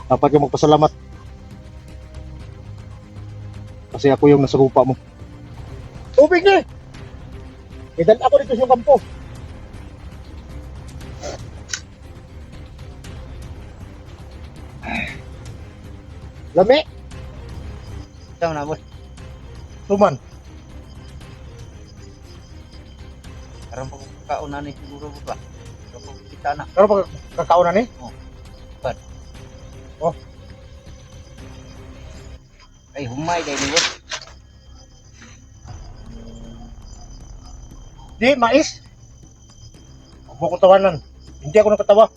Dapat ka magpasalamat. Kasi ako yung nasa lupa mo. Tubig ni! Idan ako dito sa kampo. Lami! Ikaw na, boy. Tuman. Karang pagkakauna ni siguro ba? Kapag kita na. Pero pag kakaunan ni? Bad. Oh. Ay, humay dahil ni, boy. Di, mais. Huwag mo kong tawanan. Hindi ako nakatawa.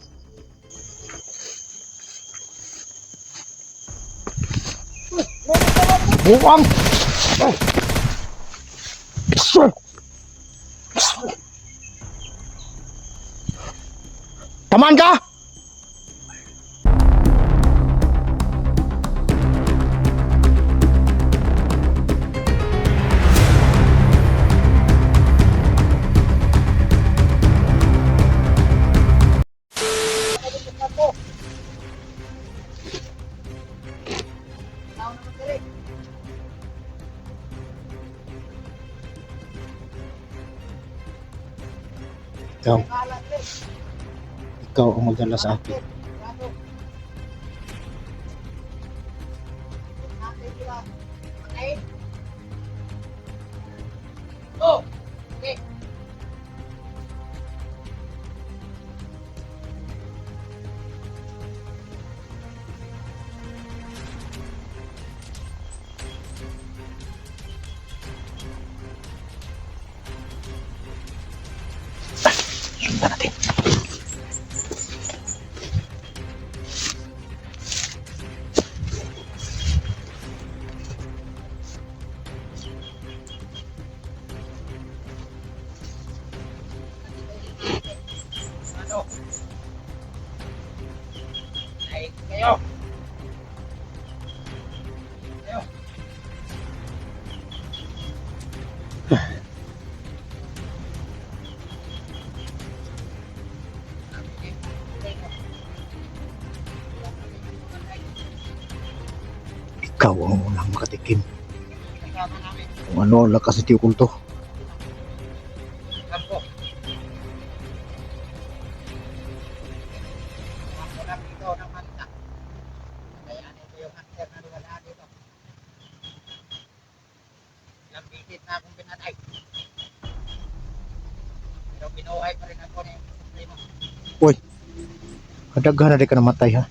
Buwang! Tamaan ka! Ikaw. Ikaw ang magdala sa akin. Oh! Okay. Sundan natin. Ano? Ay, kayo! Kayo! Ikaw ang unang makatikim Kasama namin. kung ano ang lakas ng Tiyukulto. Kampo. Ako lang dito ng manta. Kaya ito yung hunter na wala dito. Ilang bisit na akong pinatay. Pero binuhay pa rin ako ni Primo. Uy, kadaghan na di ka namatay ha.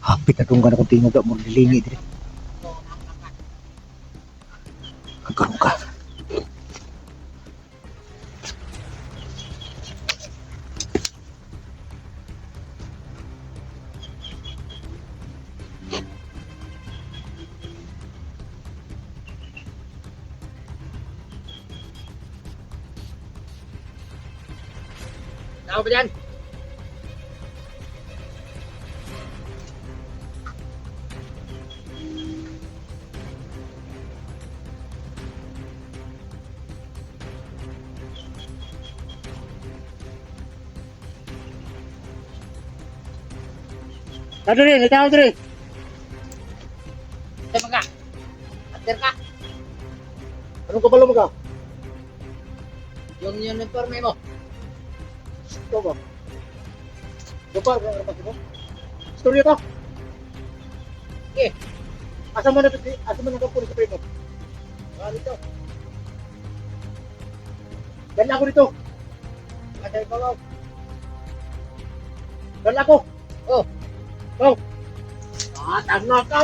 Hapit na tunggan akong tingog mo lilingi dito. So, ang lakas. Kagkaroon ka. Tao ba dyan? Kado rin, ikaw rin. Tema ka. Hunter ka. Anong kabalo mo ka? Yung uniforme mo. Ito ba? Ito ba? Ano mo? Storya to? Okay. Asa mo na ito? Asa mo na ito sa primo? Dito. Dala ako dito. Matay ko lang. Dala ako. Oh. Go. Tagno ka.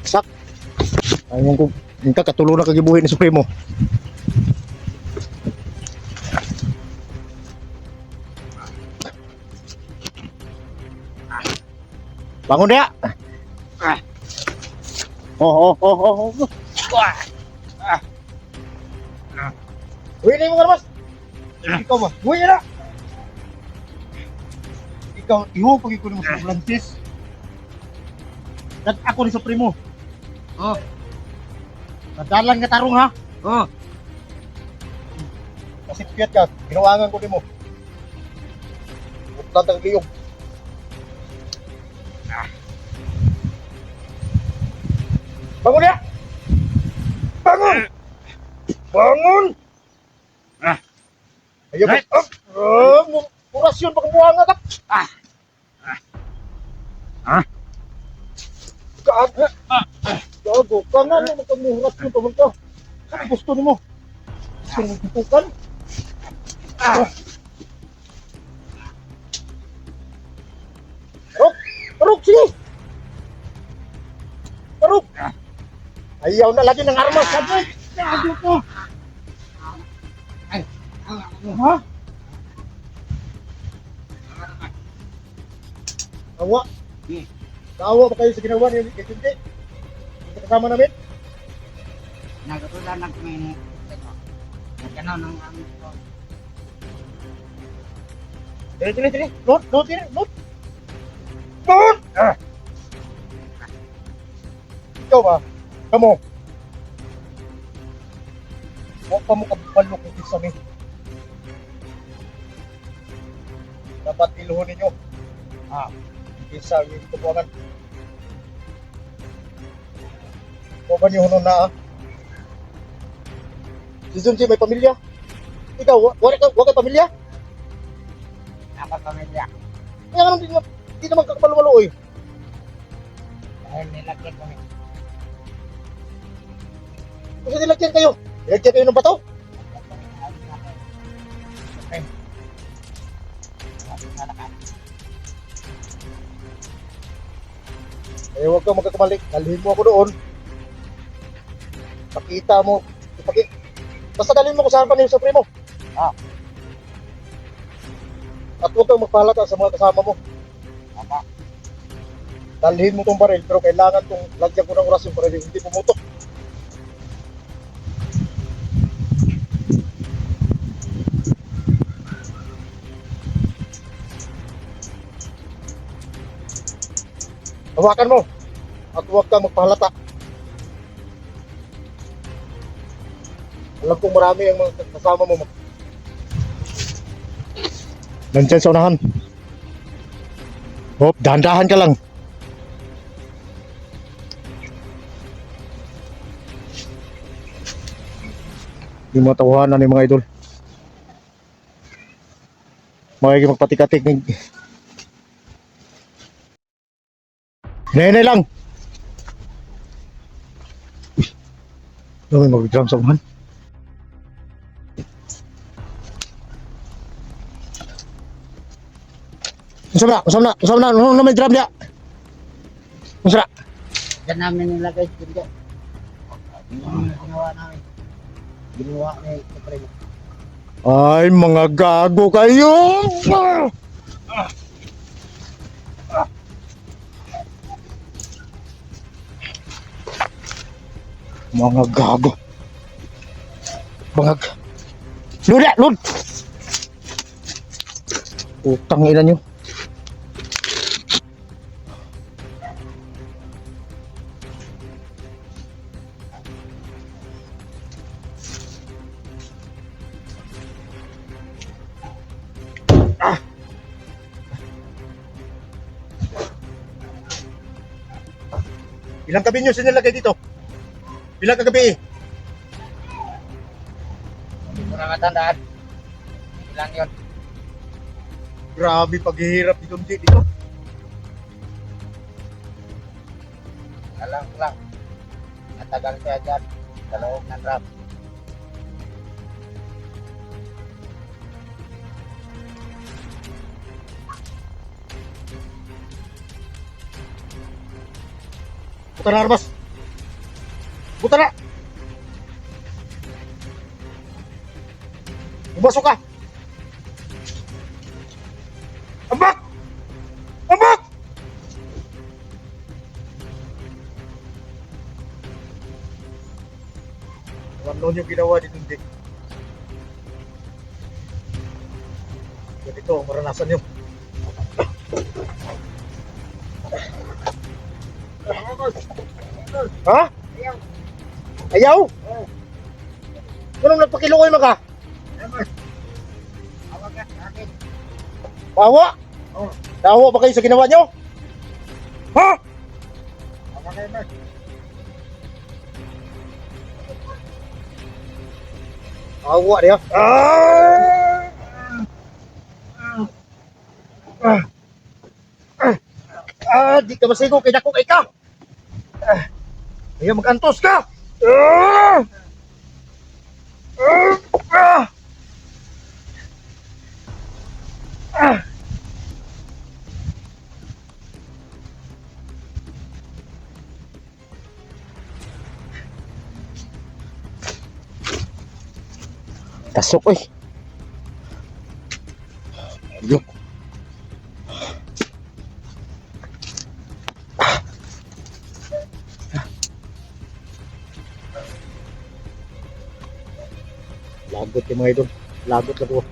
Sak. Ayun ko, hindi ka katulong na kagibuhin ni Supremo. Bangun dia. Oh. Wah. Uy, na mo mas. Ikaw ba? Uy, na. Ikaw, iho pag ikaw mo sa Francis. At ako ni Supremo. Oh. Nadalan nga tarong ha. Oh, Kasi piyat ka, ginawangan ko din mo. Utang tang liyog. Bangun ya! Bangun! Bangun! Ah. Ayo, Right. orasyon pagbuanga ka. Ah. Ah. Gago. Gago. Kangan mo magpagmurasyon pa ka. Ano gusto nimo? Gusto mo tutukan? Tarok! Tarok, sige! Tarok! Ayaw na lagi ng armas, sabi! Gago ko! Ha? Awa? Naawa ba kayo sa ginawa niyo ni Kitindi? Hindi kasama namin? nagatulan lang kami ni nagkanaw ng amin ko. Tiri, tiri, tiri. Load, load, tiri, load. Load! Ikaw ba? Kamu? Huwag pa mo kabalo kung isa mi. Dapat iluhon ninyo. Isa yung tubuangan. Huwag ba niyo hunon na Si Junji may pamilya? Ikaw, wala ka pamilya? Dapat pamilya. Kaya nga di naman kakabalo-balo eh. Dahil nilagyan kami. Kasi nilagyan kayo. Nilagyan kayo ng bato? Eh, huwag kang magkakamalik. Dalhin mo ako doon. Pakita mo. Basta dalhin mo ko sa harapan ng Supremo. At huwag kang magpahalata sa mga kasama mo. Dalhin mo tong baril, pero kailangan tong lagyan ko ng orasyon para hindi pumutok. Hawakan mo. At huwag kang magpahalata. Alam kong marami ang mga kasama mo. Nandiyan sa unahan. Hop, dahan-dahan ka lang. Yung mga tawanan ng mga idol. Magiging magpatikatik ng... Hinay lang! Uy! Ano may mag-drum sa unahan? Usap na, ano may drum niya? Usap na. Diyan namin nilagay dito. Yung ginawa namin. Ginawa ni Supremo. Ay, mga gago kayo! Mga gago. Mga gago. Lud ya, lud! Utang ina nyo. Ilang gabi nyo sinilagay dito? Ilang kagabi? Hindi ko na matandaan. Ilang yun. Grabe paghihirap dito dito. Alam ko lang. Natagal siya dyan. Sa loob ng trap. Buta na armas. Buta na. Pumasok ka. Ambak! Ambak! Ano yung ginawa dito hindi? Ganito, maranasan nyo. Ha? Ayaw? Anong nagpakiluoy maka? Awag ka sa akin. Bawa? Oo. Dawa ba kayo sa ginawa nyo? Ha? Awag kayo, Mark. Awa dia. Di ka masigo kay dako kay ka. Ayaw magantos ka. Tasok eh. Ayo. Lagot yung mga idol. Lagot na po.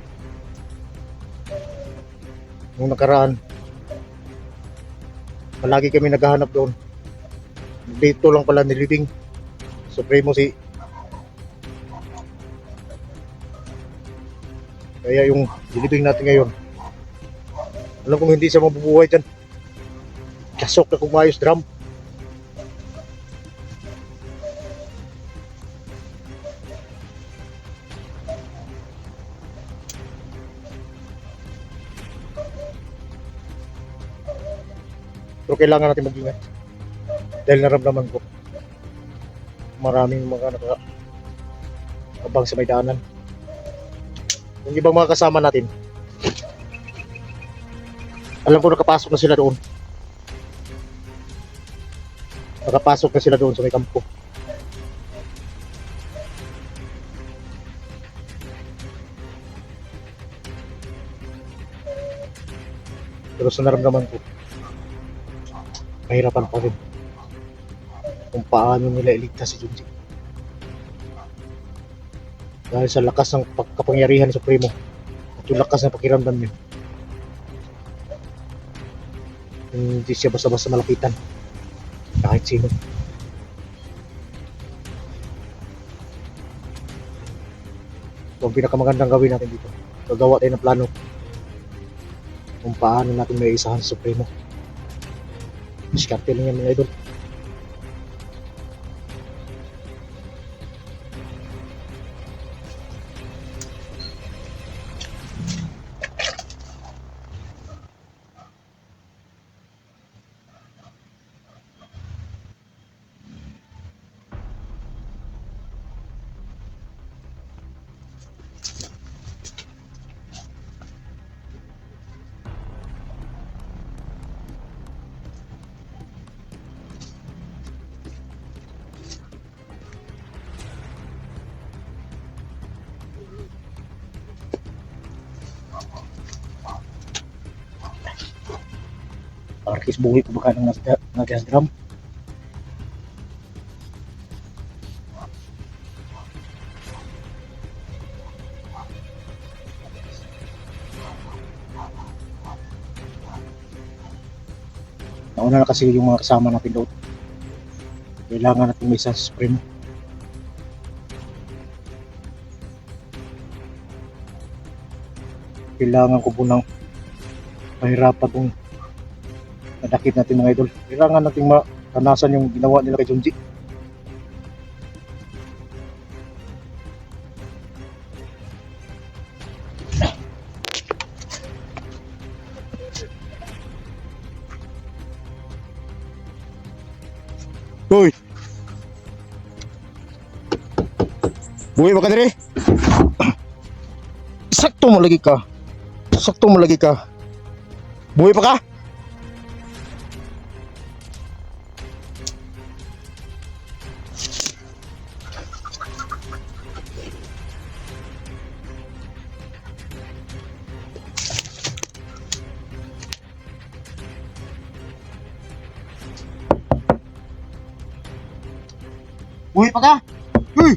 Nung nakaraan, palagi kami naghahanap doon. Dito lang pala nilibing. Supremo si. Kaya yung nilibing natin ngayon, alam kong hindi siya mabubuhay dyan. Kasok na kung maayos drum. Pero kailangan natin mag-ingat. Dahil naramdaman ko, maraming mga abang sa may daanan. Yung ibang mga kasama natin, alam ko nakapasok na sila doon. Nakapasok na sila doon sa may kampo. Pero sa naramdaman ko, mahirapan pa rin kung paano nila iligtas si Junji. Dahil sa lakas ng kapangyarihan ni Supremo at yung lakas ng pakiramdam niya, hindi siya basta-basta malapitan kahit sino. So, ang pinakamagandang gawin natin dito, gagawa tayo ng plano kung paano natin may isahan sa Supremo. Diskarte lang yan mga idol. Arkis buhay ko baka nang nag-gas drum. Nauna na kasi yung mga kasama natin doon. Kailangan natin may isang Supremo. Kailangan ko po ng mahirapan kung nadakit natin mga idol. Kailangan natin matanasan yung ginawa nila kay Junji. Hoy! Buhay ba ka diri? Sakto mo lagi ka. Sakto mo lagi ka. Buhay pa ka? Buhay pa ka? Uy!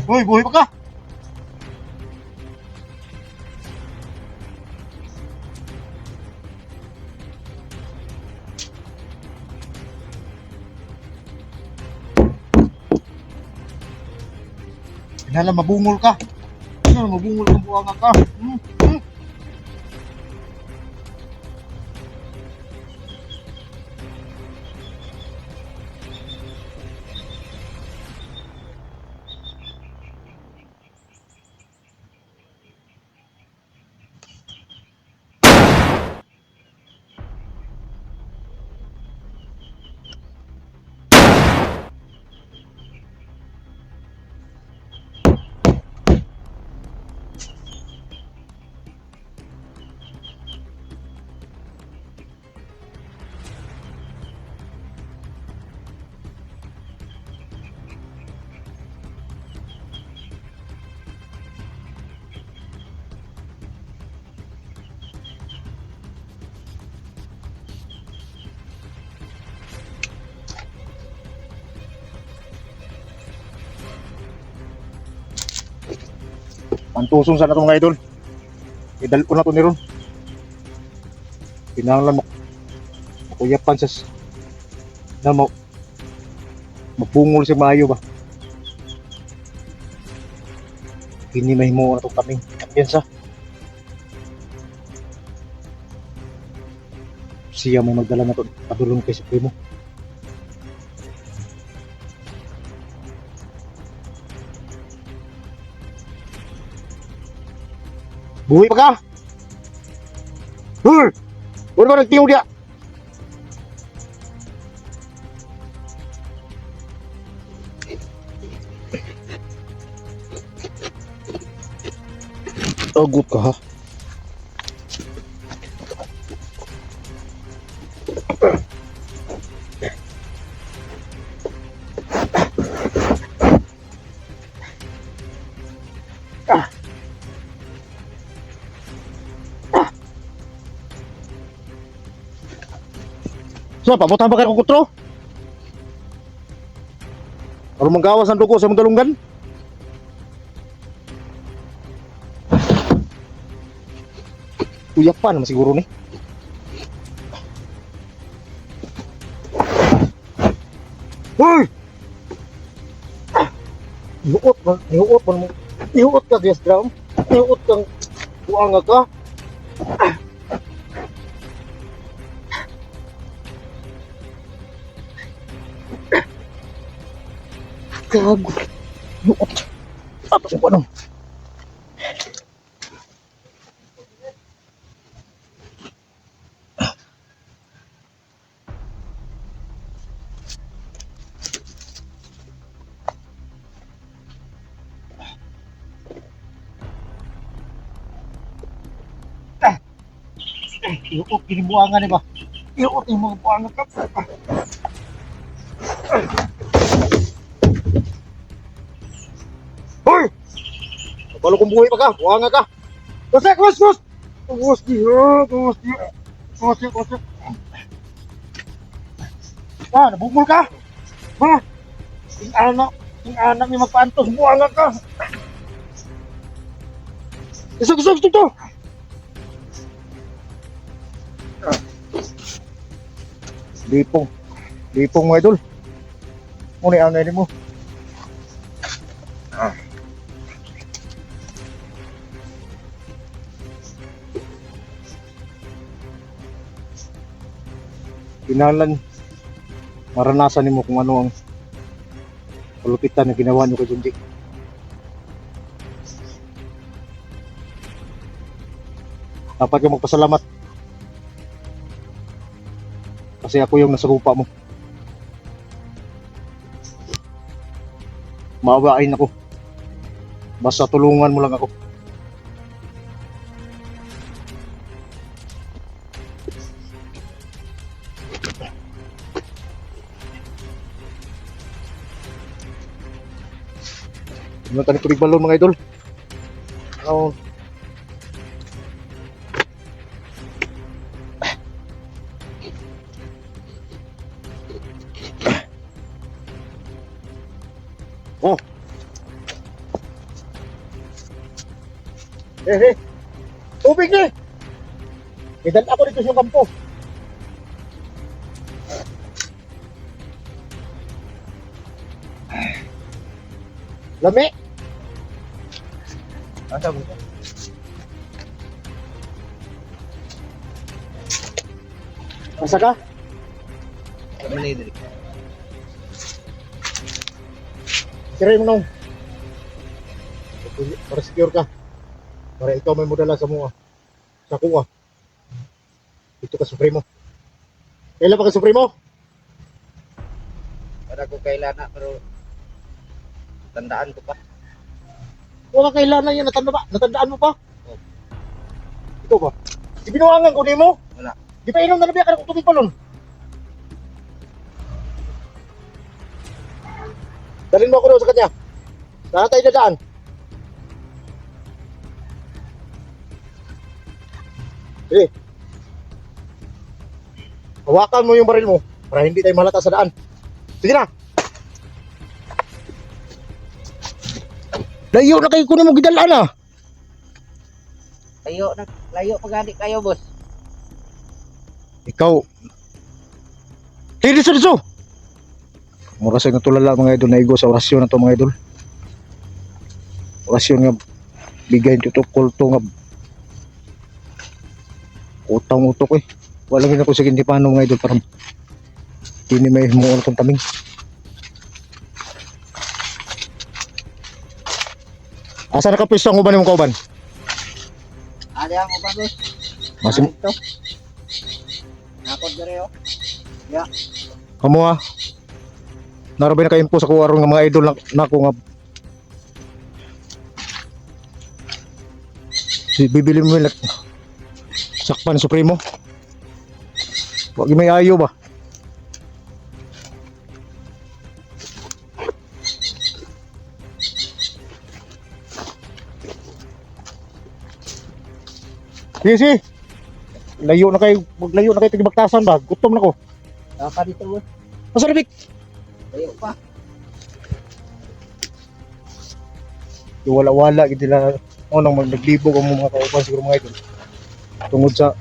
Uy, buhay pa ka? Nala, mabungol ka. Nala, mabungol ka buwanga ka. Antusong sa na ito mga idol. Idal ko na ito ni Ron. Pinanglan mo. Makuyapan sa na mapungol si Mayo ba. Hindi mahimo na ito kaming. Yan sa. Siya may magdala na ito. Padulong kay Supremo. Buhay pa ka! Hur! Huwag ba nagtiyaw dia? Agot ka ha? So, pamutan ba kayo kong kutro? Para manggawas ang dugo sa mga galunggan? Uyak pa naman siguro ni. Hoy! Ihuot ka, Dias Drum. Ihuot kang buanga ka. Gago. Ihuot. Tapos yung ano? Iuot, kinibuangan ni ba? Iuot yung mga buangan ka. Hoy! Kapalo kong buhay pa ka, buangan ka. Kusek, kus! Kus diya. Ah, nabukol ka? Ha? Ting anak ni magpantos, buangan ka. Isag to. Lipong mga idol. Muna ang nani mo. Kinalan maranasan nimo kung ano ang kalupitan na ginawa niyo kay Junji. Dapat ka magpasalamat. Kasi ako yung nasagupa mo. Maawain ako. Basta tulungan mo lang ako. Ano tani tubig balon mga idol? Oh. Oh. Tubig ni. Idan ako dito sa kampo. Lami. Asa mo? Asa ka? Sa Manila. Siray mo nung. Para secure ka. Para ikaw may mudala sa mga. Sa kuha. Ito ka Supremo. Kailan pa ka Supremo? Para ko kailan na, pero tandaan ko pa. Wala kailangan yan. Natandaan mo pa? Ito ba? Ibinuangan ko di mo? Wala. Di pa inom na nabiyak ka ng tubig pa nun. Dalhin mo ako doon sa kanya. Saan tayo dadaan? Sige. Hawakan mo yung baril mo para hindi tayo malata sa daan. Sige na. Layo na kayo kunin mo gidalaan ah. Layo pagani kayo, boss. Ikaw. Tiri sa mura sa tulala mga idol na igo sa orasyon na to mga idol. Orasyon nga bigay tutok kulto nga utang utok eh. Wala gina ko sige hindi paano mga idol para hindi may muon kong taming. Asa na kapisto ang uban mo kauban? Ali ang uban, boss. Masim Ito. Nakod dire oh. Ya. kamo ah. Narabay na ka-impo sa kuwaron ng mga idol na ako nga bibili mo yung sakpan Supremo. Wag may ayo ba? Sige. Layo na kayo, maglayo na kayo tigibaktasan ba? Gutom na ko. Saka dito, boss. Asa labik? Layo pa. Wala-wala gid nila nang naglibog ang mga kauban siguro mga idol. Tungod sa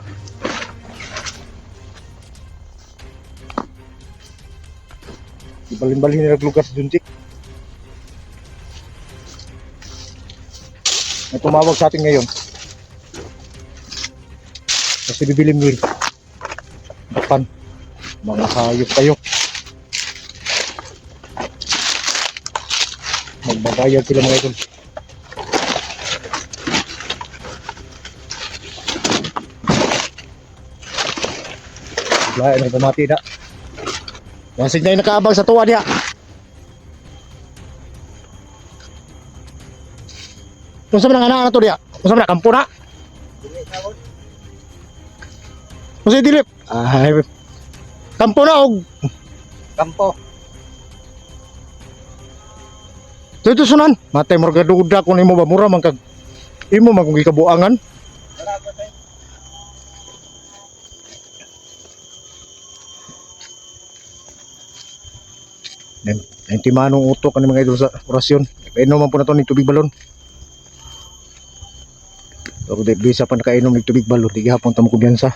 ibalin-balin nila lugar sa Juntik. May tumawag sa atin ngayon. Kasi bibilim nil. Dapan. Mga hayop kayo. Magbabayad sila mga idol. Lahat na pamati na. Masig na yung nakaabang sa tuwa niya. Kung saan ang anak na to niya? Kung saan na? Kampo na? Dili na, boss. Kung saan dilip? Ay, kampo na o. Kampo. Ito sunan. Matay mo gaduda kung imo ba mura man kag imo man kung ikabuangan. Wala ko tayo. Nanti manong utok ani mga idol sa orasyon. Kainom man po na to ni tubig balon. Pero di bisa pa nakainom ni tubig balon, di gihapon ta mo kumpiyansa.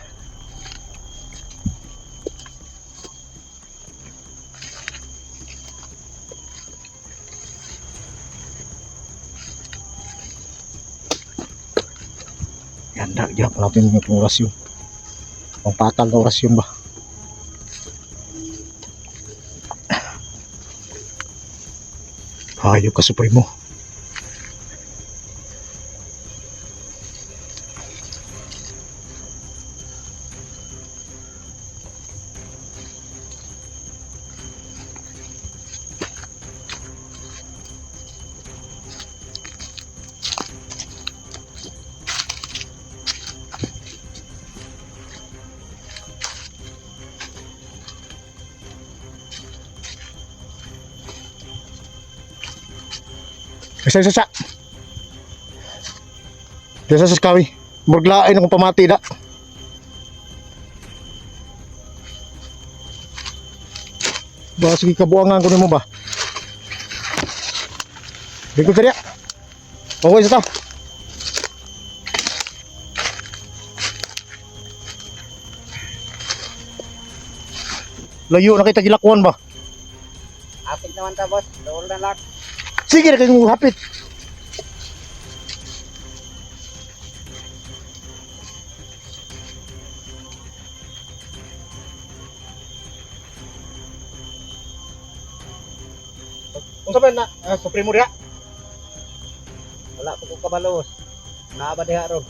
Yan dak gihapon natin yung orasyon. Ang patal na orasyon ba? Hayop ka Supremo. Isa. Desa sa kawi. Murglain akong pamati na. Ba sige kabuangan ko nimo ba? Bigod sa diya. Okay sa ta. Layo na kita gilakwan ba? Apit naman ta, boss. Dool na lang. Sige na kayong hapit. Unsa man na Supremo diha? Wala po kong kabalos. Naaba diha ron.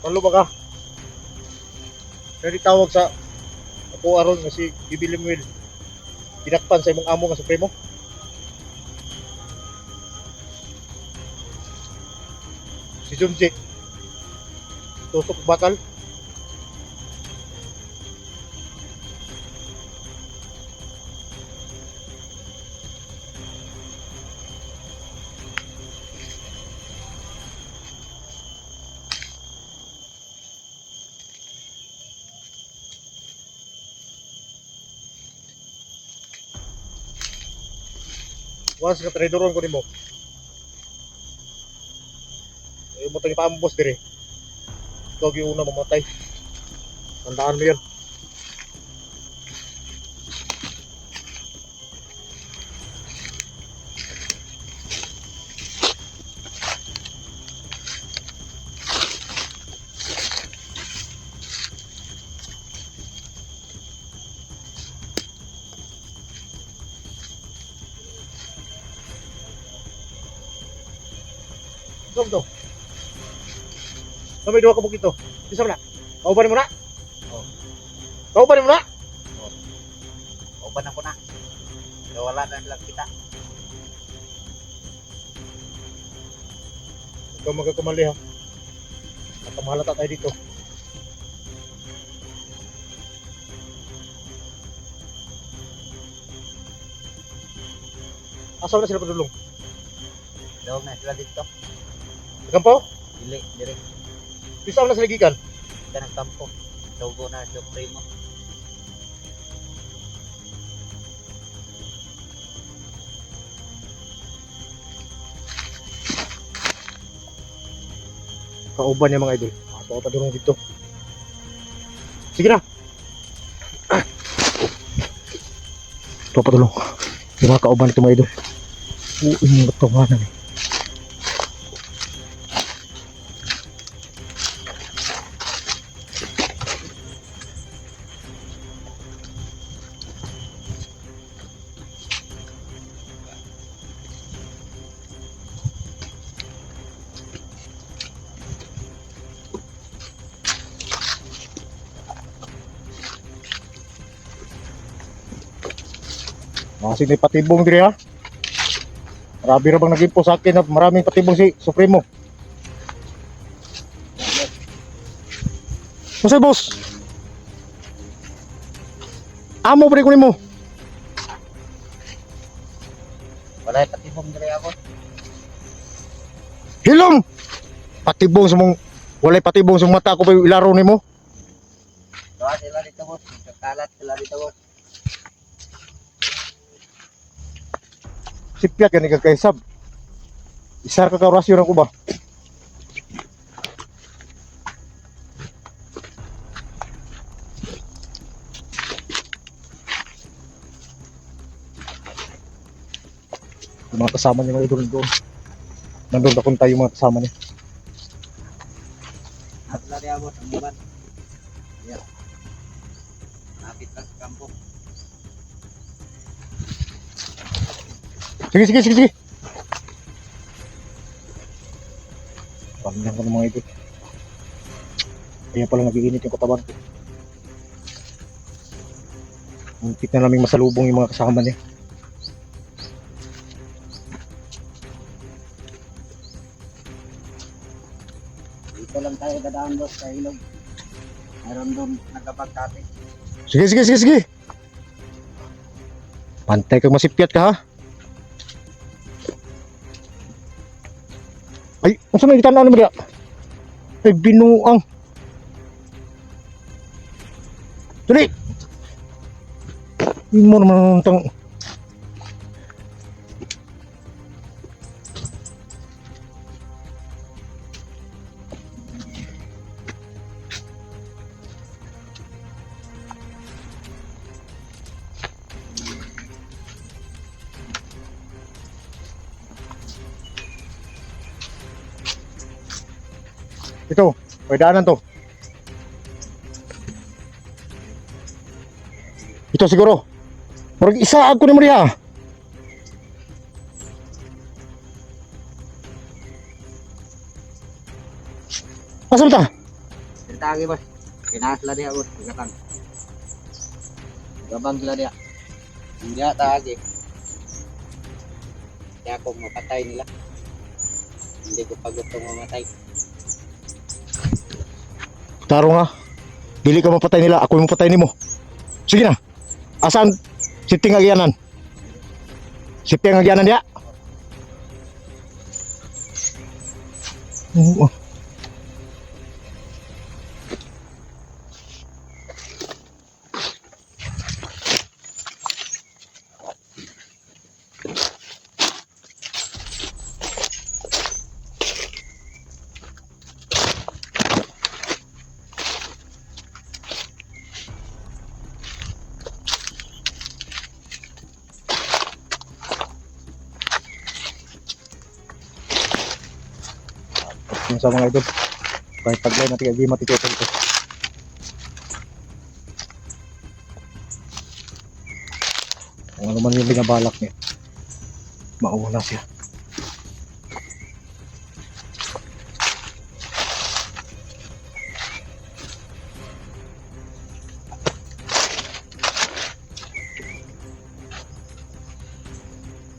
Palo ba ka? Kaya tawag sa ako aron nga si Bibi Limuel. Dinakpan sa imong amo nga Supremo. Si Junji. Tusok bakal. Once ka traderon ko nimo. Mo tagi paambos dire. Ikaw gyud una mamatay. Tandaan mo 'yan. Dong. Sampai dua kabuk itu. Bisa na? Kauban mo na? Oh. Kauban mo na? Uban ako na. Wala na lang kita. Ikaw magkakamali ha. Nakamahalata tayo dito. Asaw na sila padulong? Daw na sila dito. Nagkampo? Dili, dire. Bisa na sila gikan? Kita nagkampo. Tugo na Supremo. Kauban niya mga idol. Ako padulong dito. Sige na. Ito padulong. Yung mga kauban ito mga idol. Yung batunganan eh. Kasi may patibong diri ha. Marami ra bang nag-info sa akin na maraming patibong si Supremo. Masay boss. Amo pre kunin mo. Wala patibong dire ako. Hilom. Patibong sa mong walay patibong sa mata ko pa ilaro nimo. Doa sila dito boss. Kakalat sila dito boss. Sipyat gani ka kaysab. Isar ka karasyo ko ba? Yung mga kasama niya mga idol doon. Nandun akong tayo mga kasama niya. Sila dia boss. Ang uban. Ya. Napit lang sa kampo. Sige. Pamilyan ko ng mga idol. Kaya pala nagiinit yung katawan ko. Muntik na naming masalubong yung mga kasama niya. Dito lang tayo dadaan boss sa ilog. Mayroon doon nagkapagkate. Sige. Pantay kang masipyat ka ha. Ay, unsa may gitan-aw nimo diha? Ay binuang. Dali. Imo naman tang ito, may daanan to. Ito siguro. Murag isa ako ni mo diha. Asa ta? Tagi boss. Kinaas lang dia boss. Gabang. Gabang sila dia. Hindi tagi. Kaya ako mapatay nila. Hindi ko pa gustong mamatay. Taro nga. Dili ka mapatay nila, ako yung mapatay nimo. Sige na. Asan safety nga giyanan? Safety nga giyanan dia. Oh. Yung sa mga idol, kahit taglay natin hindi matitutan ito. Kung ano man yung binabalak niya, mauna siya.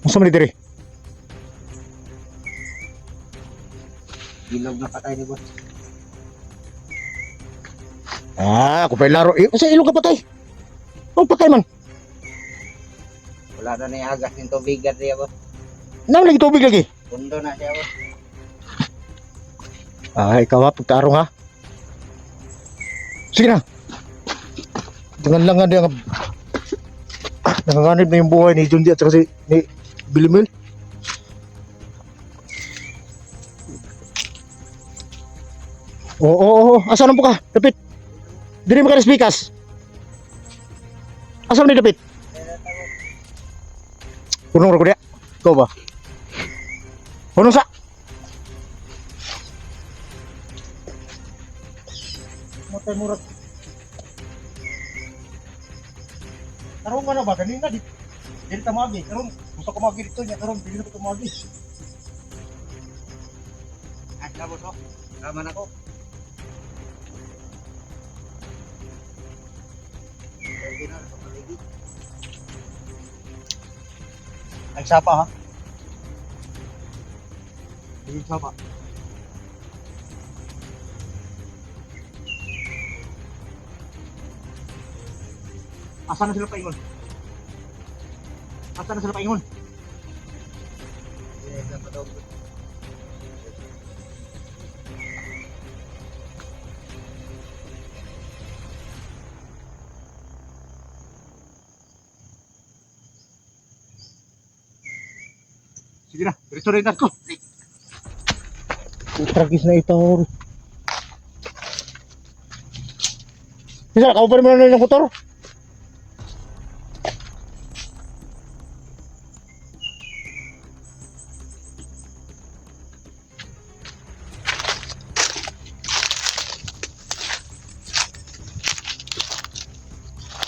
Masa man diri? Ilog na patay ni boss. Ah, ako pa laro. Kasi ilong ka patay. Oh, patay man. Wala na ni agas ng tubigan dia boss. Nang lagi tubig lagi. Pundo na siya boss. Ah, ikaw ha, pagtarong ha. Sige na. Jangan lang nga dia nanganganib na yung buhay ni Jundi at saka si ni Bilimil. Oo. Asan po ka? Dapit. Dili mo ka speakers. Asan ni Dapit? Punong ra ko dia. Ikaw ba? Punong sa. Matay murag. Karong ano ba? Kanina di. Dili ta magi. Karong gusto ko magi dito niya. Karong dili na ko magi. At na boss. Tama na ko. Nagsapa ha? Nagsapa. Asan na sila paingon? Asan na sila paingon? Sige na, diretso rin ko. Tragis na ito. Bisa, kaubar mo na ng motor.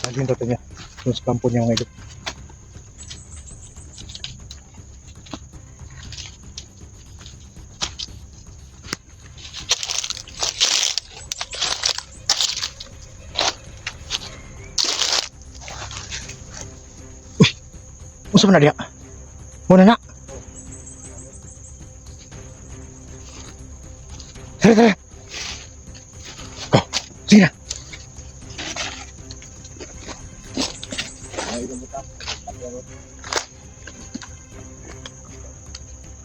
Lagyan ito niya. Yung sa kampo niya mga idol. Musa man na dia. Muna na. Tara. Go. Sige na.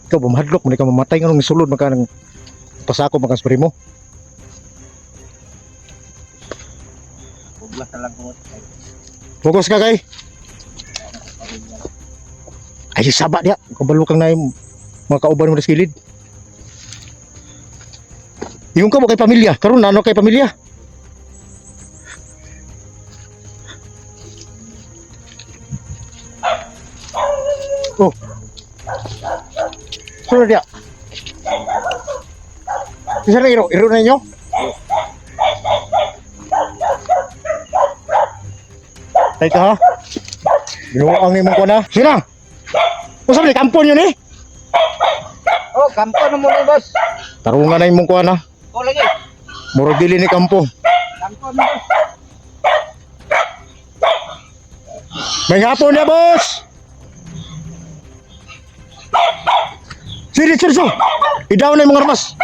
Ikaw ba mahadlok? Muna ka mamatay nga nung isulod maka ng pasako maka spray mo. Buglas na lang ko. Focus ka kay. Ay saba dia. Kabalo kang na yung mga kauban mo na skilid. Yung ka mo kay pamilya. Karon na ano kay pamilya? Oh. Sino dia? Bisa na iro na inyo? Tay ka ha? Binuang ni mong kuha na. Sina? Kung sabi, kampon yun eh. Oh, kampo na muna, boss. Tarungan na yung mong kuha na. Oh, lagi. Murag dili ni kampo. Kampo na, boss. May hapon na, boss! Siri. Idaw na yung mga ramas.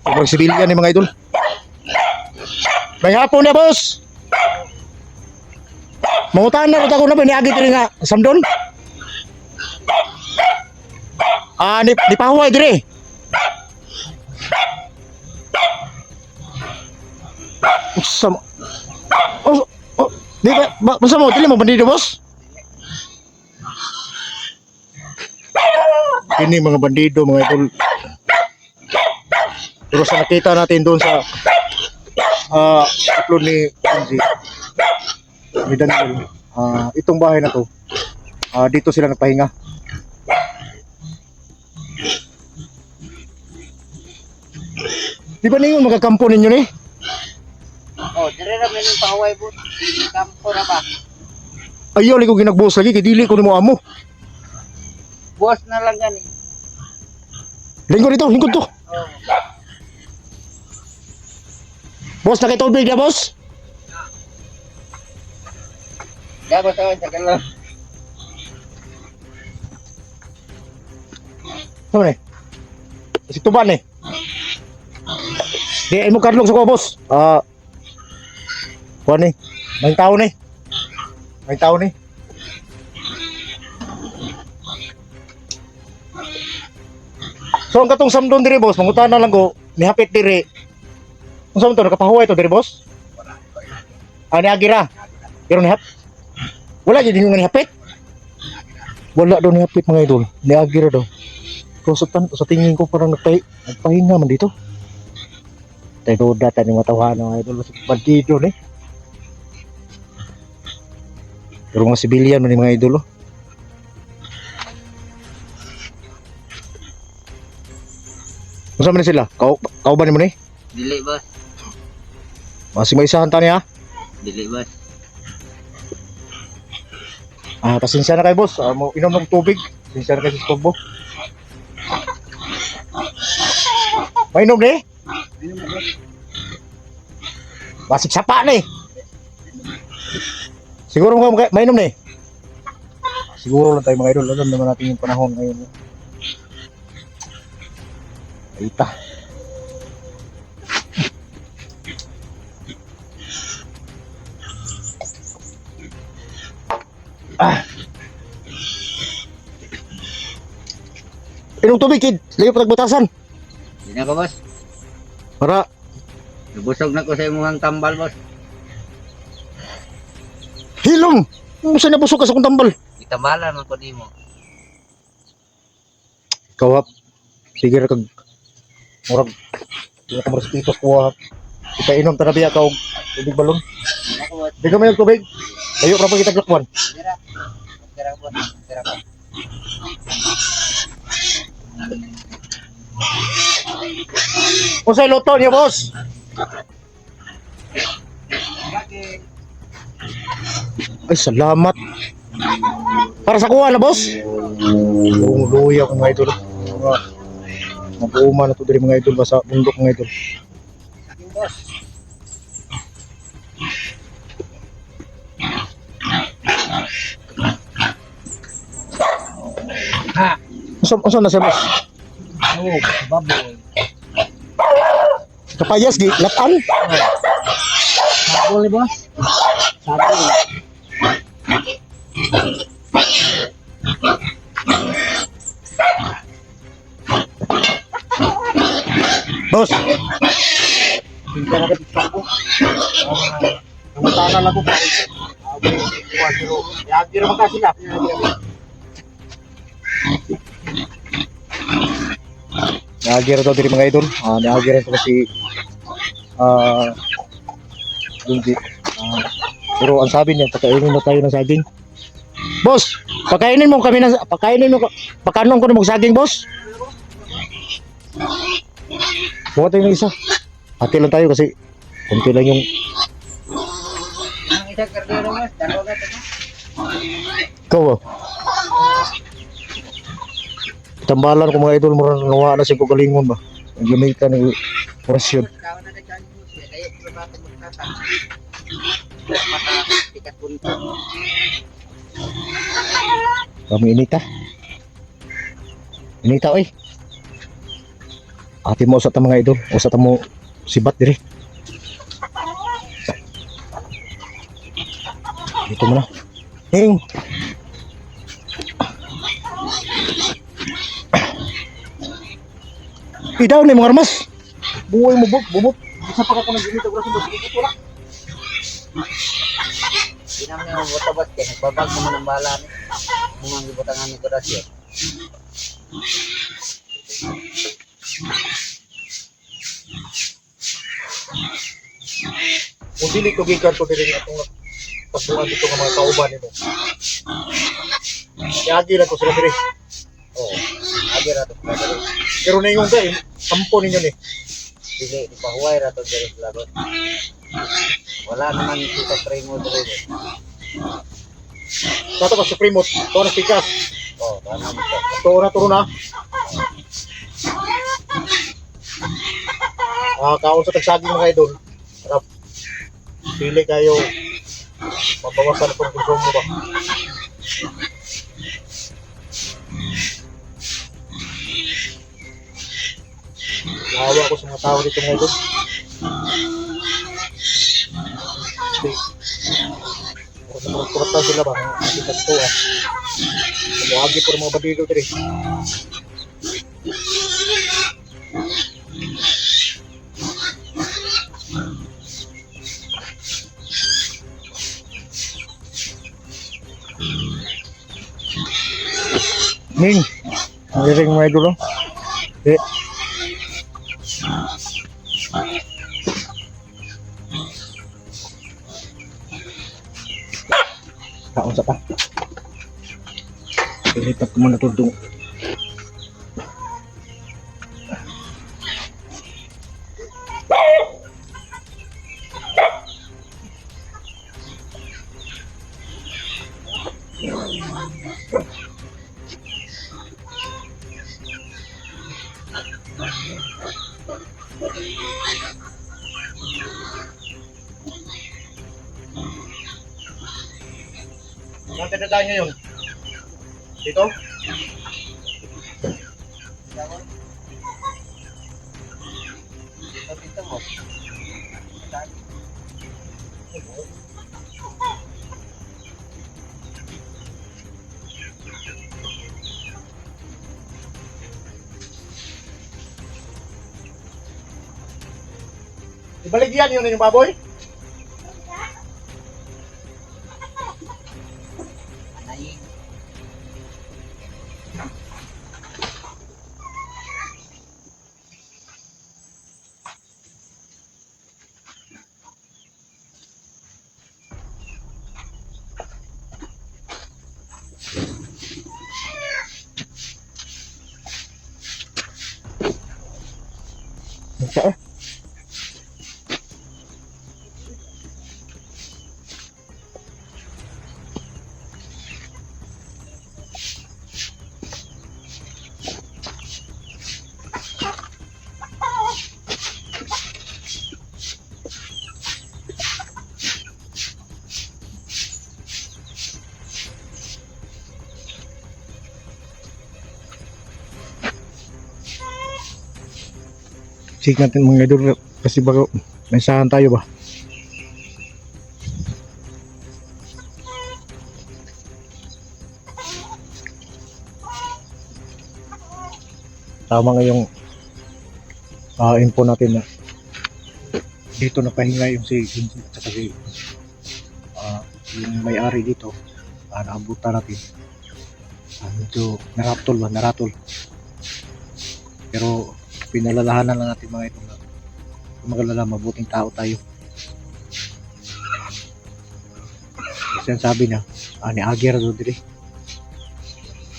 Sobrang sibilyan ni mga idol. May hapon na, boss! Mangutan na rin ako na ba? Niagit rin nga. Samdon? Ni pahuay dire. Sama. Di ba? Masa mo? Dili mo bandido, boss? Ini mga bandido, mga idol. Pero sa nakita natin doon sa upload ni Angie, ni Daniel, itong bahay na to, dito sila nagpahinga. Di ba ninyo magkakampo ninyo ni? Oh, dire ra men pahuway, boss. Kampo na ba? Ayaw, ko ginagbuhos lagi, kaya dili ko ni mo amo. Boss na lang gani. Lingkod to. Oh. Boss, nakitubig na, boss? Ya, boss, oh, sakal lang. Ano ni? Si Tuban eh. Di, ay mo kadlong sa ko, boss. Kuha ni. May tao ni. So, ang katong samdon diri, boss, mangutan na lang ko, nihapit diri. Kung saan to, nakapahuwa ito diri, boss? Ni Agira. Pero nihap. Wala, hindi nga nihapit. Wala daw nihapit, mga idol. Ni Agira daw. Pero sa tingin ko parang nagpahinga man dito. Tayo data ni matawa ng idol. Bandido ni. Pero mga sibilyan man ni mga idol. Kung saan man sila? Kau ba ni mo ni? Dili, boss. Masih may isahan tani ha? Dili, boss. Pasensya na kayo, boss. Mo inom ng tubig. Pasensya na kayo sa stokbo. Mainom ni? Basig sapa ni. Siguro mo mainom ni? Siguro lang tayo mga idol. Alam naman natin yung panahon ngayon. Aita. Inom tubig, kid. Layo pa tagbutasan. Di na ko, boss. Para Nabusog na ko sa imong tambal, boss. hilom. Musa na busog ka sa kong tambal. Itambalan man ko nimo. Kawap. Sige ra kag murag di ka respetos ko. Kita inom tarabiya ka og tubig balon. Di na ko, boss. Di ka may tubig. Layo ra pa kita glakwan. Dira. Dira, boss. Dira ko. Unsay luto niya, boss? Ay, salamat. Para sa kuha na, boss. Luya ko mga idol. Mag-uuma na to diri mga idol sa bundok mga idol. Aking boss. Ha. Unsa na siya, boss? Oh, baboy. Kapayas di latan. Baboy, boss. Baboy. Boss, Pinta na kita ko. namutana lang ko. Yagir mo kasi lang. Nagagira daw diri mga idol. Nagagira ito si Dunji. Pero ang sabi niya, pakainin mo tayo ng saging. Boss, pakainin mo kami ng pakanon ko ng saging, boss. Buka tayo ng isa. Hati lang tayo kasi konti lang yung Ang isang kardero, boss. Dalawa ka ito. Ikaw ah. Tambalan ko mga idol mo nawa na si Kugalingon ba. Ang gamitan ng orasyon. Kawan na nagkakalit mo siya. Kaya ito ba ito magkakak. Mata, tikat punto. Kami inita. Inita oy. Ate mo sa ta mga idol. O sa ta mo sibat dire. Dito mo na. Hing. Idaw ni mga armas. Buhay mo bubot. Isa pa ka ko nagginita ko sa bubot wala. Tinam niya ang botabot kaya nagbabag naman ang bala ni. Mungang gibutangan ni Kurasyo. Kung dili ko gikan ko diri atong pagbuhat dito nga mga kauban nimo. Yagi lang ko sila diri. Oo. Agi rato sa dali. Pero na yung kay kampo ninyo ni. Dili, di pa huway rato dali sa lagot. Wala naman kita primo dali. Sato ka Supremo, to na pikas. Oo, tama mo ito. To na turo na. Kaon sa tagsaging mga idol. Harap. Pili kayo mabawasan itong konsumo ba. Nahawa ko sa mga tao dito mga idol. Kurata sila ba? Hindi sa ito ah. Umuagi po ng mga bandido dito. Ning, ngiring mga idol oh. Kaon sa pa. Pilipat ko muna tudong. Saan tinadaan niya yun? Dito? Dito mo. Ibaligyan yun yung baboy? Anayin. Saan? Check natin mga idol kasi bago mensahan tayo ba. Tama nga yung info natin na dito napahinga yung si Ginji at saka si yung may-ari dito naabutan natin medyo naratol pero pinalalahanan lang natin mga ito na magalala mabuting tao tayo kasi ang sabi niya ni Aguirre do dire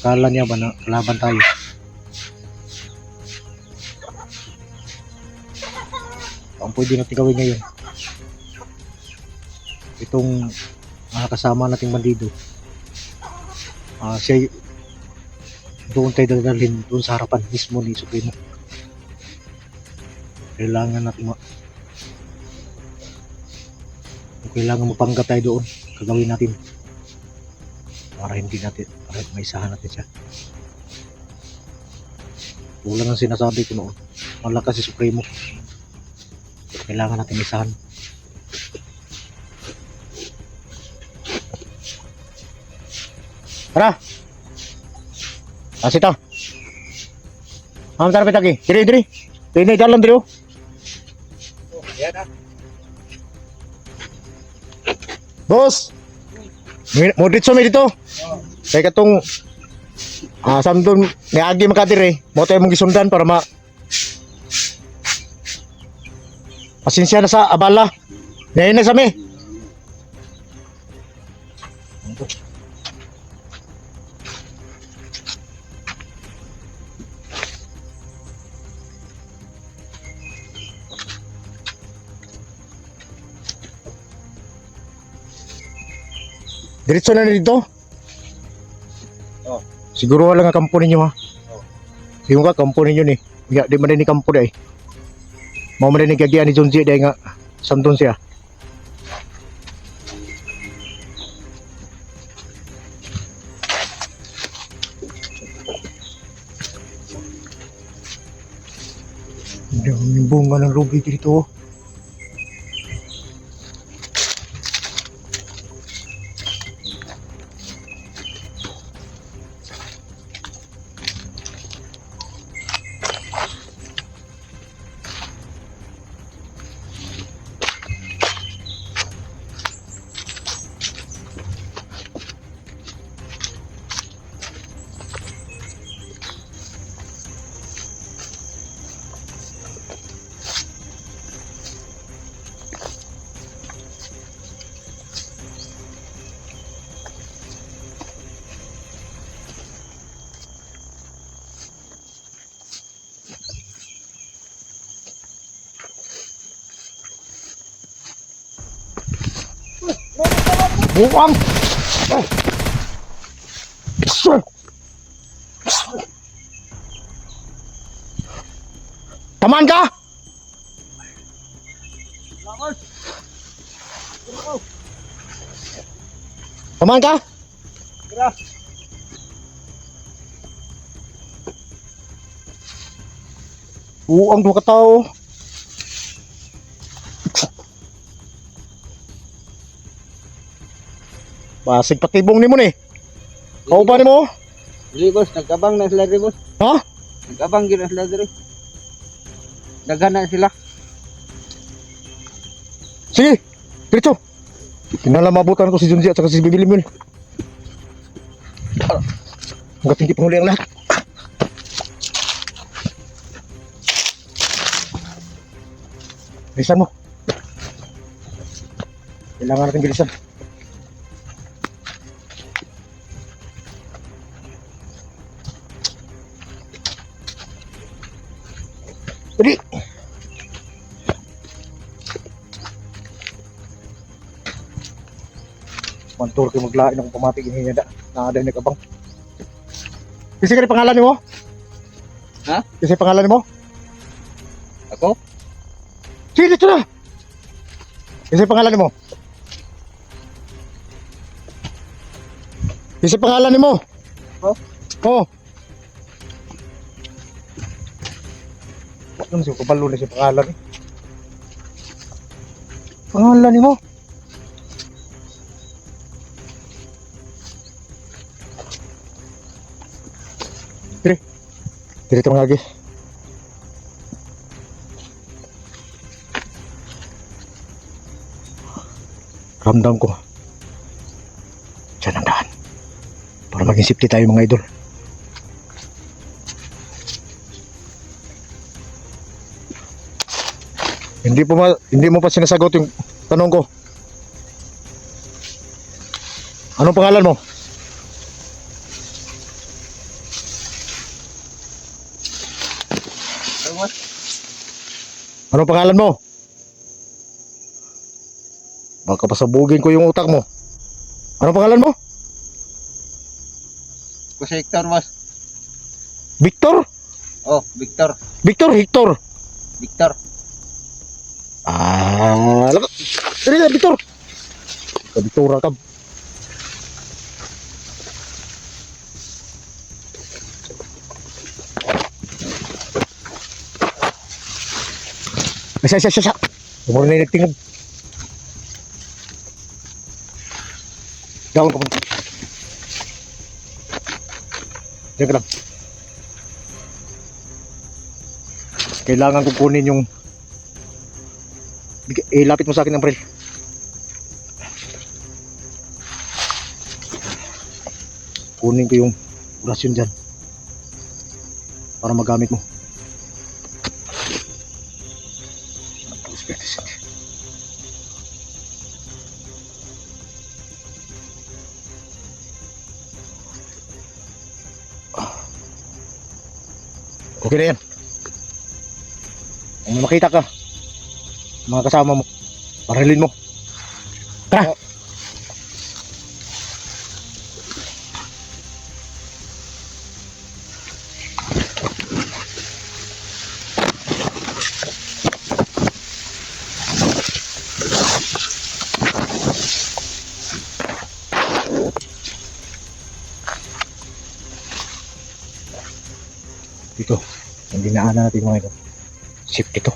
kala niya ba na kalaban tayo ang pwede natin gawin ngayon itong mga kasama nating bandido siya doon tayo dadalhin doon sa harapan mismo ni Supremo. Kailangan natin kailangan mapanggap tayo doon, gagawin natin para maisahan natin siya. Wala nang sinasabi ko noon, malakas si Supremo, kailangan natin isahan. Tara! Asita! Tara pitagi, diri! Diri dalam diri. Yan ah. Boss! Modrit so dito. Kaya katong samdon may agi makadiri. Mo tayo mong gisundan para pasensya na sa abala. Ngayon na sami. Diretso na dito. Oh. Siguro wala nga kampo ninyo ha. Oh. Yung ka kampo ninyo ni. Ya, di man ni kampo dai. Mau man ni kagian ni Junji dai nga samton siya. Daming bunga ng ruby dito. Buang! Taman ka? Taman ka? Buang dua katao. Basig patibong ni mo ni. Kau pa ni mo? Dili boss, nagkabang na sila diri boss. Ha? Nagkabang gid na sila diri. Daghan na sila. Sige, diretso. Pinalamabutan ko si Junji at saka si Bibilim yun. Hanggang hindi panghuli ang lahat. Bilisan mo. Kailangan natin bilisan. Dali. Mantur kayo maglain akong pamatig ini da. Nada nagabang. Kasi ka pangalan mo? Ha? Kasi pangalan mo? Ako? Sige, dito na. Kasi pangalan mo? Kasi pangalan mo? Oh? Oo. Ano siya, kabalo na siya pangalan eh. Pangalan mo? Dire. Dire ito mga agi. Ramdam ko. Diyan ang daan. Para maging safety tayo mga idol. Hindi mo pa sinasagot yung tanong ko. Anong pangalan mo? Anong pangalan mo? Baka pasabugin ko yung utak mo. Anong pangalan mo? Ko si Hector, boss. Victor? Oh, Victor. Victor, Hector. Victor. Laka. Dali na, Victor. Victor ka. Siya. Umuro na yung nagtingog. Down ka po. Diyan ka lang. Kailangan kong kunin yung... lapit mo sa akin ang baril. Kunin ko yung orasyon dyan. Para magamit mo. Okay na yan. Kung may makita ka, mga kasama mo, parilin mo. Tara! Dito, hindi dinaanan natin mga ito. Safety to.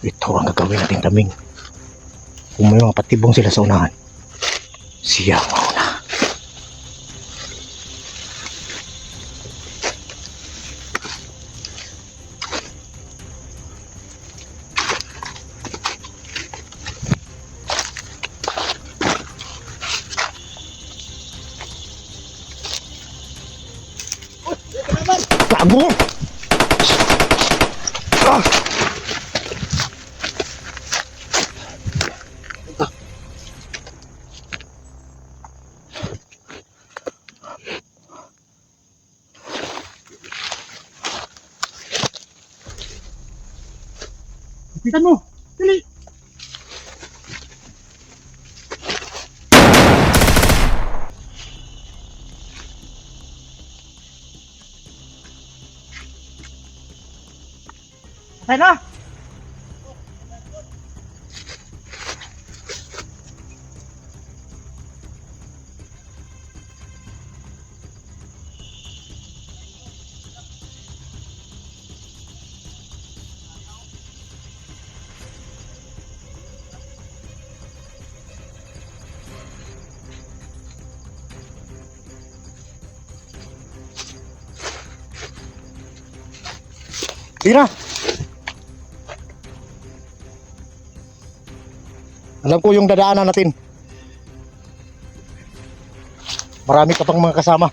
Ito ang gagawin natin kaming. Kung may mga patibong sila sa unahan, siya ang mauna. Tago! Ah! Kapitan mo! Dali! Patay na! Tira! Alam ko yung dadaanan natin. Marami ka pang mga kasama.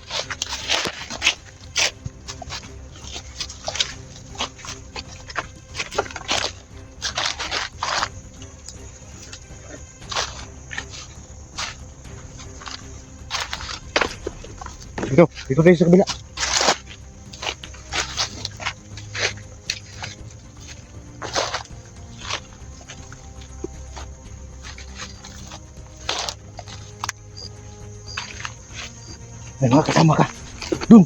Dito tayo sa kabila. May mga kasama ka. Dun!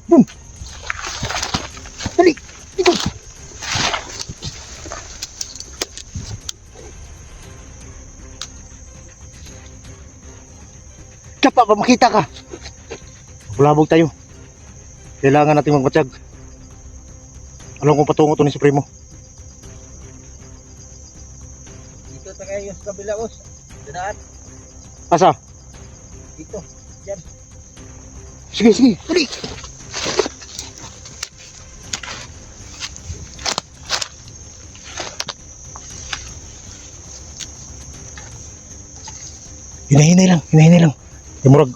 Dali! Dito! Tsapa pa makita ka. Bulabog tayo. Kailangan natin magmatsyag. Alam kong patungo to ni Supremo. Dito tayo sa kabila, boss. Dadaan. Asa? Dito. Diyan. Sige, dali! Hinahinay lang. Murag,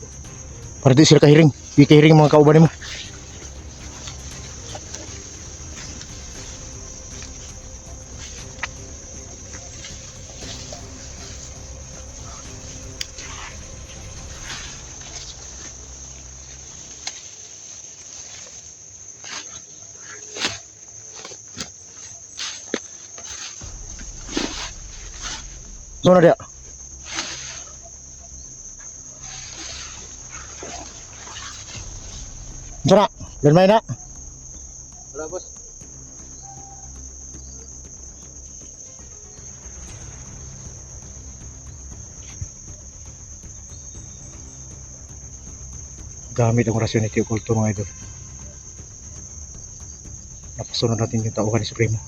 para di sila kahiring. Di kahiring mga kauban mo. So na dia. Sana, ganmay na. Wala, boss. Gamit ang orasyon ni Tio Kulto mga idol. Napasunod natin yung tauhan ni Supremo.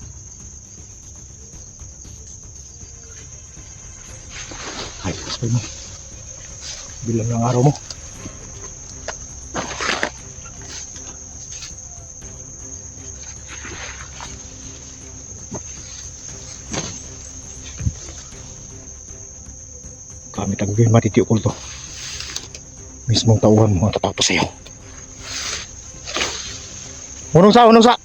Ay, Supremo. Bilang ng araw mo. Gamit ang gilma ni Tio Kulto. Mismong tauhan mo ang tatapos sa'yo. Unong sa, unong sa!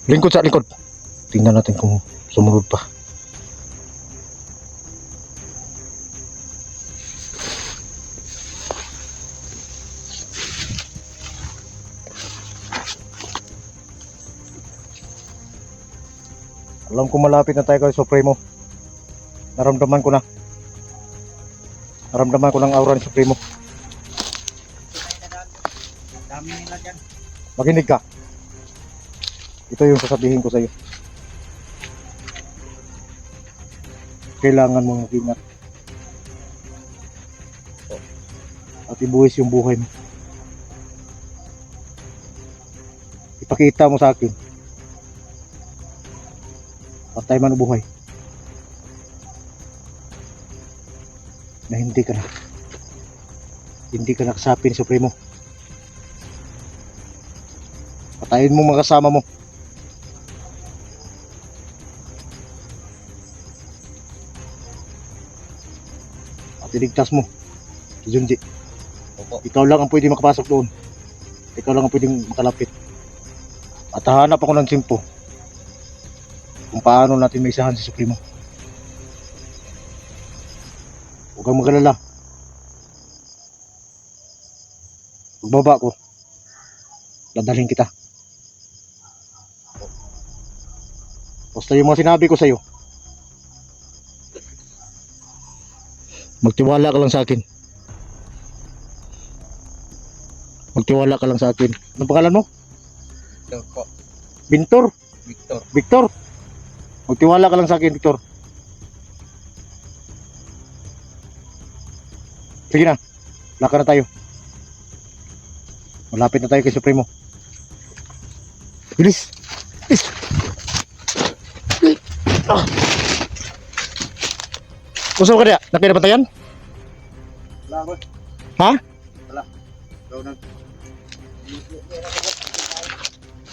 Lingkod sa likod. Tingnan natin kung sumunod pa. Alam ko malapit na tayo kay Supremo. Naramdaman ko na. Naramdaman ko ng aura ni Supremo. Dami nila dyan. Makinig ka. Ito yung sasabihin ko sa iyo. Kailangan mong mag-ingat. At ibuwis yung buhay mo. Ipakita mo sa akin. Patay man o buhay. Na hindi ka na. Hindi ka nakasapin, Supremo. Patayin mo mga kasama mo. At iligtas mo si Junji. Opo. Ikaw lang ang pwede makapasok doon. Ikaw lang ang pwedeng makalapit. At hahanap ako ng simpo kung paano natin maisahan si Supremo. Huwag kang magalala. Pagbaba ko, dadalhin kita. Basta yung mga sinabi ko sa'yo, magtiwala ka lang sa akin. Magtiwala ka lang sa akin. Anong pangalan mo? Victor po. Bintor? Victor. Victor? Magtiwala ka lang sa akin, Victor. Sige na, lakad na tayo. Malapit na tayo kay Supremo. Bilis! Bilis! Ah. Gusto mo ka niya? Nakinabantayan? Wala, boss. Ha? Wala. Daw nag...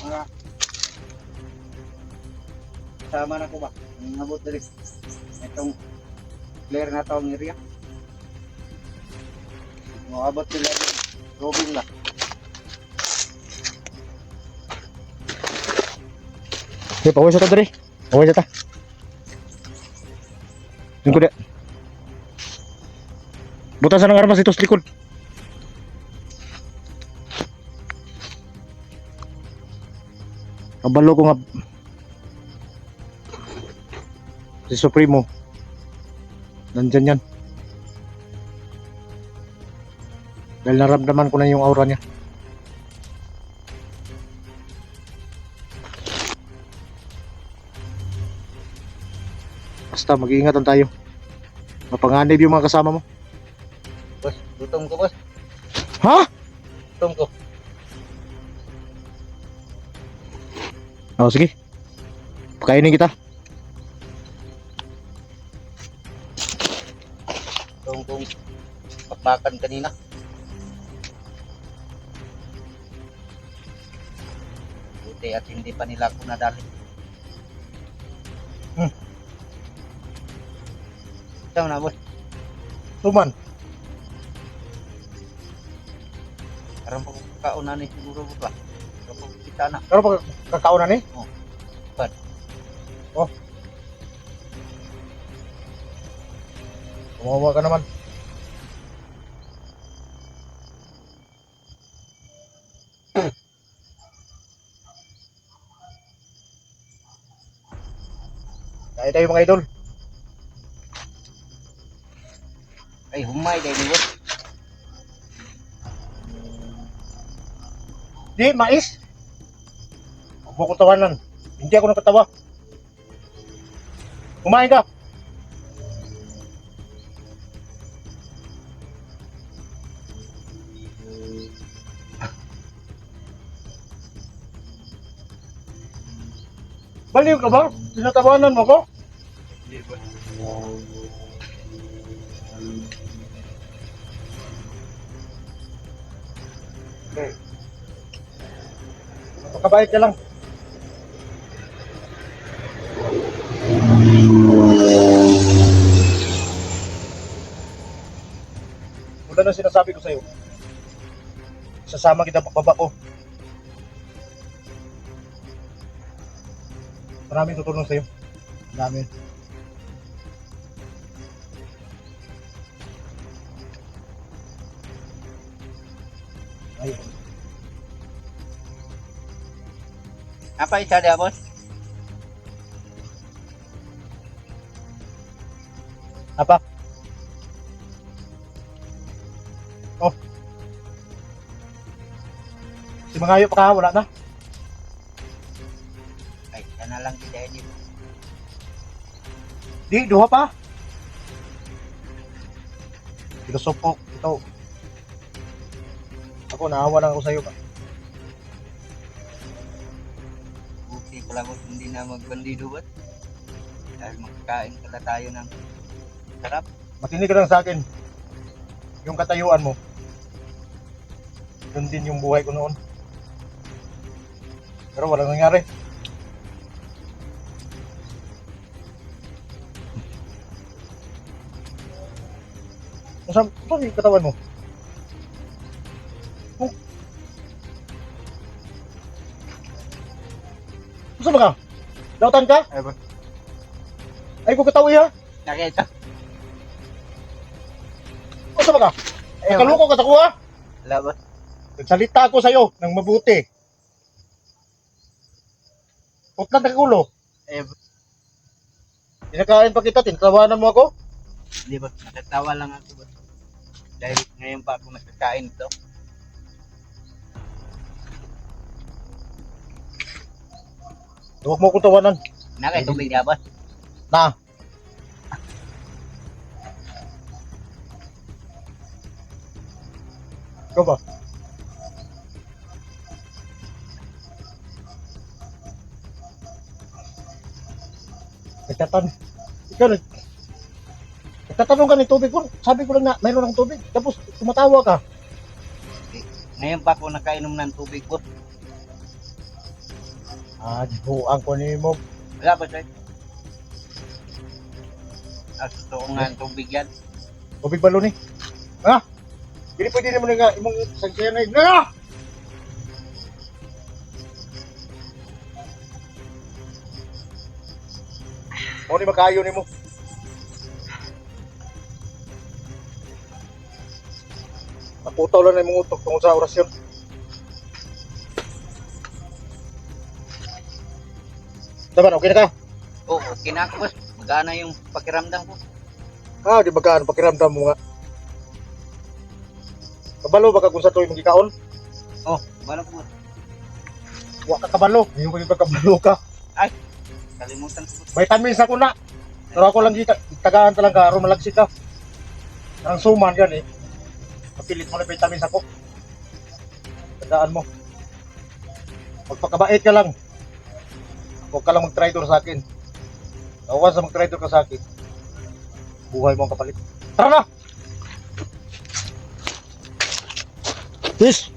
Mga... Sama na ko ba? Ang abot dali. Itong clear na to ang area. Abot sila. Robin lang. Okay, pawis na ta dali. Pawis na ta. Yung kuda. Butasan ng armas ito sa likod. Kabalo ko nga si Supremo nandyan yan dahil naramdaman ko na yung aura niya. Basta mag-iingatan tayo, mapanganib yung mga kasama mo. Boss, gutom ko, boss. Ha? Gutom ko. Oh, sige, pakainin kita. Gutom kong pakbakan kanina. Buti at hindi pa nila ako nadali. Ito na, boss. Tuman, Karang pagkakauna ni siguro ba? Kapag kita na. pero pag kakaunan eh. Oh. Bad. Oh. Kumawa ka naman. Kaya tayo mga idol. Ay, humay dahil boss. Di, mais. Huwag mo kong tawanan. Hindi ako nakatawa. Kumain ka. Baliw ka ba? Tinatawanan mo ko? Hindi boss. Okay. Magkabait ka lang. Wala na sinasabi ko sa'yo. Sasama kita pagbaba ko. Maraming tutulong sa'yo. Dami. Ay, Apa isa dia boss? apa? Oh. Si Mangayo pa ka, wala na. Ay, sana lang kita edit. Di, duha pa. Pilosopo, ito. Ako, naawa lang ako sa'yo ba? Buti pala boss, hindi na magbandido boss. Dahil magkakain pala tayo ng sarap. Makinig ka lang sa akin. Yung katayuan mo. Doon din yung buhay ko noon. Pero walang nangyari. Saan yung katawan mo? Oh. Saan ba ka? Dautan ka? Ay boss. Ay ko katawi ha? Nakita. Saan ba ka? Ay, Kaluko ka takuha? Wala boss. Nagsalita ako sa'yo ng mabuti. Utlan na kagulo. Ay boss. Pinakain pa kita, tinatawanan mo ako? Hindi boss. Natatawa lang ako boss. Dahil ngayon pa ako nakakain ito. Huwag mo akong tawanan. Nakay tubig niya boss. Na. Ikaw ba? Ikaw nagtatanong ka ng tubig ko. Sabi ko lang na mayroon ng tubig. Tapos tumatawa ka. Ngayon pa ako nakainom ng tubig boss. Buang ko ni mo. Wala boss eh. Gusto ko nga ng tubig yan. Tubig balo ni. Ha? Hindi pwede naman nga imong sagsayan na yun. Mo ni makayo ni mo. Naputaw lang na yung utok tungkol sa orasyon. Daban, okay na ka? Oo, okay na ako boss. Magana yung pakiramdam ko. Di magkaan pakiramdam mo nga. Kabalo baka kung sa tuwing magikaon? Oh, bala ko boss. Wa ka kabalo. Yung pagkakabalo ka. Kalimutan ko boss. Vitamins ako na. Pero ako lang dito, tagaan talaga, aron malagsi ka. Ang suman yan eh. Mapilit mo na vitamins ako. Tagaan mo. Magpakabait ka lang. Huwag ka lang mag-traitor sa akin. Ako ka sa mag-traitor ka sa akin. Buhay mo ang kapalit. Tara na! Peace!